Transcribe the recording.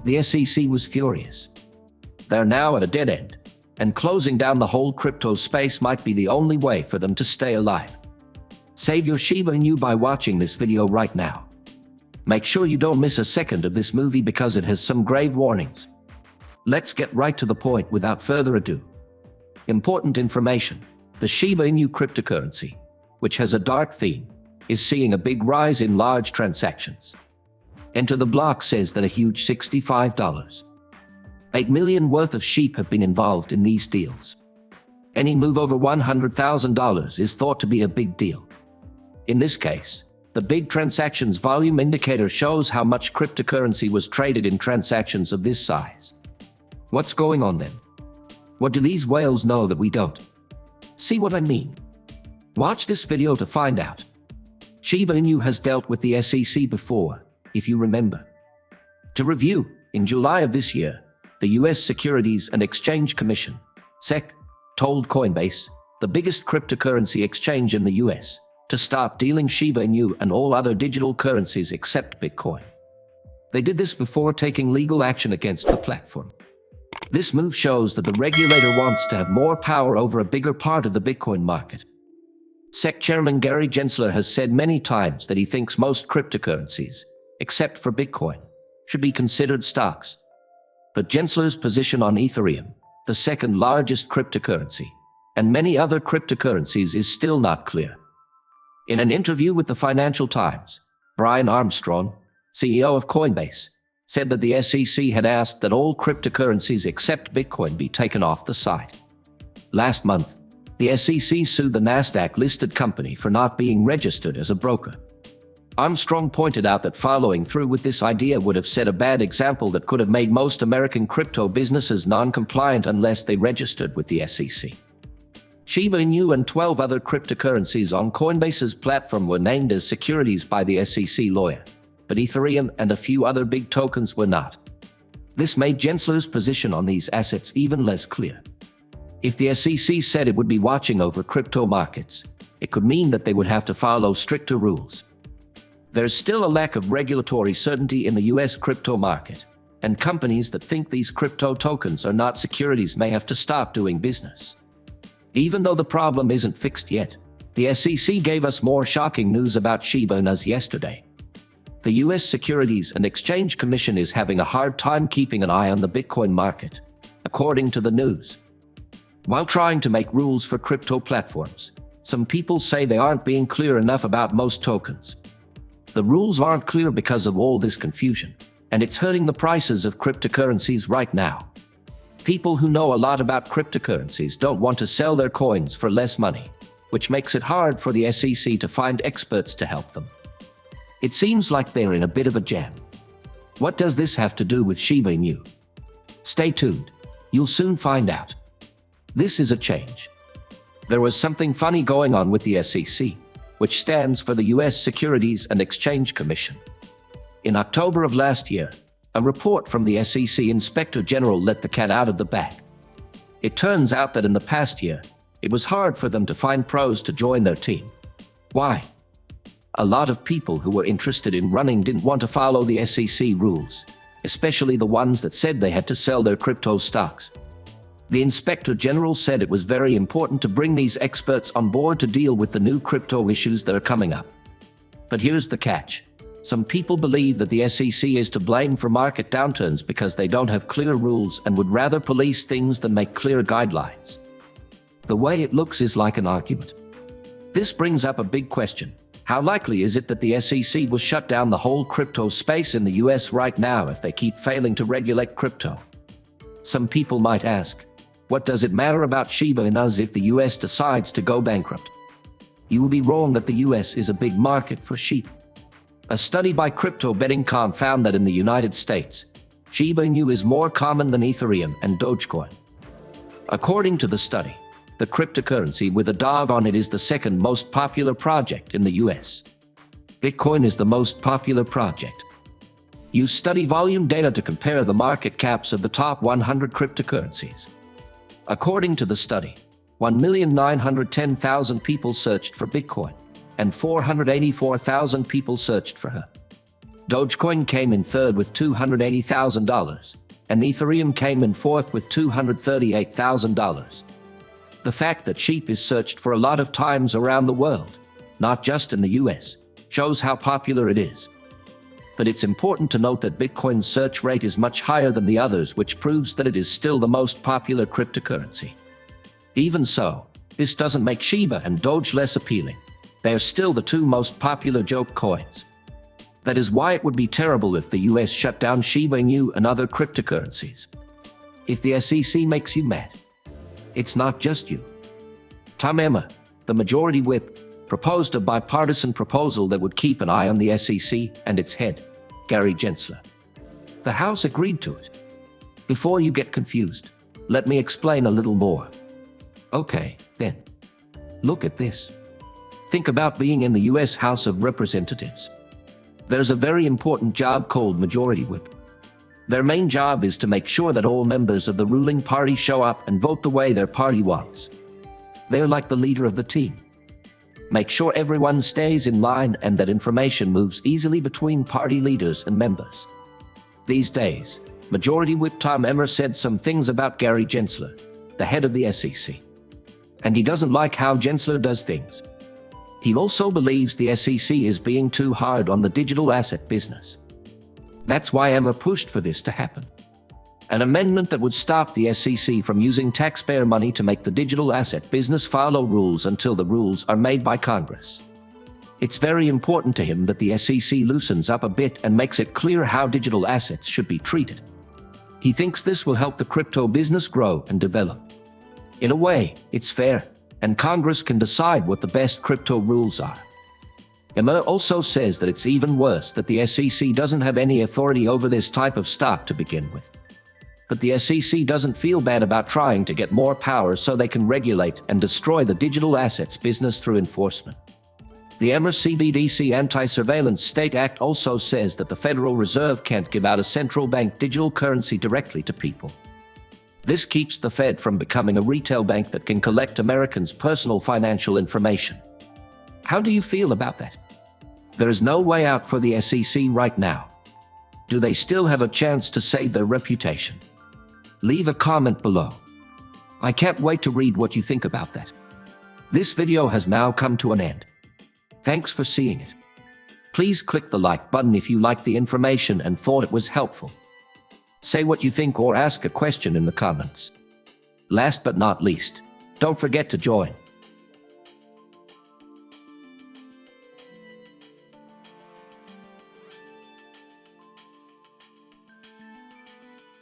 The SEC was furious. They're now at a dead end, and closing down the whole crypto space might be the only way for them to stay alive. Save your Shiba Inu by watching this video right now. Make sure you don't miss a second of this movie because it has some grave warnings. Let's get right to the point without further ado. Important information. The Shiba Inu cryptocurrency, which has a dark theme, is seeing a big rise in large transactions. Enter the Block says that a huge $65.8 million worth of sheep have been involved in these deals. Any move over $100,000 is thought to be a big deal. In this case, the big transactions volume indicator shows how much cryptocurrency was traded in transactions of this size. What's going on then? What do these whales know that we don't? See what I mean? Watch this video to find out. Shiba Inu has dealt with the SEC before, if you remember. To review, in July of this year, the US Securities and Exchange Commission, SEC, told Coinbase, the biggest cryptocurrency exchange in the US, to stop dealing Shiba Inu and all other digital currencies except Bitcoin. They did this before taking legal action against the platform. This move shows that the regulator wants to have more power over a bigger part of the Bitcoin market. SEC Chairman Gary Gensler has said many times that he thinks most cryptocurrencies, except for Bitcoin, should be considered stocks. But Gensler's position on Ethereum, the second largest cryptocurrency, and many other cryptocurrencies is still not clear. In an interview with the Financial Times, Brian Armstrong, CEO of Coinbase, said that the SEC had asked that all cryptocurrencies except Bitcoin be taken off the site. Last month, the SEC sued the Nasdaq-listed company for not being registered as a broker. Armstrong pointed out that following through with this idea would have set a bad example that could have made most American crypto businesses non-compliant unless they registered with the SEC. Shiba Inu and 12 other cryptocurrencies on Coinbase's platform were named as securities by the SEC lawyer, but Ethereum and a few other big tokens were not. This made Gensler's position on these assets even less clear. If the SEC said it would be watching over crypto markets, it could mean that they would have to follow stricter rules. There's still a lack of regulatory certainty in the US crypto market, and companies that think these crypto tokens are not securities may have to stop doing business. Even though the problem isn't fixed yet, the SEC gave us more shocking news about Shiba Inu yesterday. The US Securities and Exchange Commission is having a hard time keeping an eye on the Bitcoin market, according to the news. While trying to make rules for crypto platforms, some people say they aren't being clear enough about most tokens. The rules aren't clear because of all this confusion, and it's hurting the prices of cryptocurrencies right now. People who know a lot about cryptocurrencies don't want to sell their coins for less money, which makes it hard for the SEC to find experts to help them. It seems like they're in a bit of a jam. What does this have to do with Shiba Inu? Stay tuned. You'll soon find out. This is a change. There was something funny going on with the SEC, which stands for the US Securities and Exchange Commission. In October of last year, a report from the SEC Inspector General let the cat out of the bag. It turns out that in the past year, it was hard for them to find pros to join their team. Why? A lot of people who were interested in running didn't want to follow the SEC rules, especially the ones that said they had to sell their crypto stocks. The Inspector General said it was very important to bring these experts on board to deal with the new crypto issues that are coming up. But here's the catch. Some people believe that the SEC is to blame for market downturns because they don't have clear rules and would rather police things than make clear guidelines. The way it looks is like an argument. This brings up a big question. How likely is it that the SEC will shut down the whole crypto space in the US right now if they keep failing to regulate crypto? Some people might ask, what does it matter about Shiba Inu if the US decides to go bankrupt? You will be wrong that the US is a big market for sheep. A study by CryptoBetting.com found that in the United States, Shiba Inu is more common than Ethereum and Dogecoin. According to the study, the cryptocurrency with a dog on it is the second most popular project in the US. Bitcoin is the most popular project. Use study volume data to compare the market caps of the top 100 cryptocurrencies. According to the study, 1,910,000 people searched for Bitcoin, and 484,000 people searced for her. Dogecoin came in third with $280,000, and Ethereum came in fourth with $238,000. The fact that SHIB is searched for a lot of times around the world, not just in the US, shows how popular it is. But it's important to note that Bitcoin's search rate is much higher than the others, which proves that it is still the most popular cryptocurrency. Even so, this doesn't make Shiba and Doge less appealing. They are still the two most popular joke coins. That is why it would be terrible if the US shut down Shiba Inu and other cryptocurrencies. If the SEC makes you mad, it's not just you. Tom Emmer, the majority whip, proposed a bipartisan proposal that would keep an eye on the SEC and its head, Gary Gensler. The House agreed to it. Before you get confused, let me explain a little more. Okay, then. Look at this. Think about being in the US House of Representatives. There's a very important job called Majority Whip. Their main job is to make sure that all members of the ruling party show up and vote the way their party wants. They're like the leader of the team. Make sure everyone stays in line and that information moves easily between party leaders and members. These days, Majority Whip Tom Emmer said some things about Gary Gensler, the head of the SEC. And he doesn't like how Gensler does things. He also believes the SEC is being too hard on the digital asset business. That's why Emmer pushed for this to happen. An amendment that would stop the SEC from using taxpayer money to make the digital asset business follow rules until the rules are made by Congress. It's very important to him that the SEC loosens up a bit and makes it clear how digital assets should be treated. He thinks this will help the crypto business grow and develop. In a way, it's fair, and Congress can decide what the best crypto rules are. Emmer also says that it's even worse that the SEC doesn't have any authority over this type of stock to begin with. But the SEC doesn't feel bad about trying to get more power so they can regulate and destroy the digital assets business through enforcement. The Emmer CBDC Anti-Surveillance State Act also says that the Federal Reserve can't give out a central bank digital currency directly to people. This keeps the Fed from becoming a retail bank that can collect Americans' personal financial information. How do you feel about that? There is no way out for the SEC right now. Do they still have a chance to save their reputation? Leave a comment below. I can't wait to read what you think about that. This video has now come to an end. Thanks for seeing it. Please click the like button if you liked the information and thought it was helpful. Say what you think or ask a question in the comments. Last but not least, don't forget to join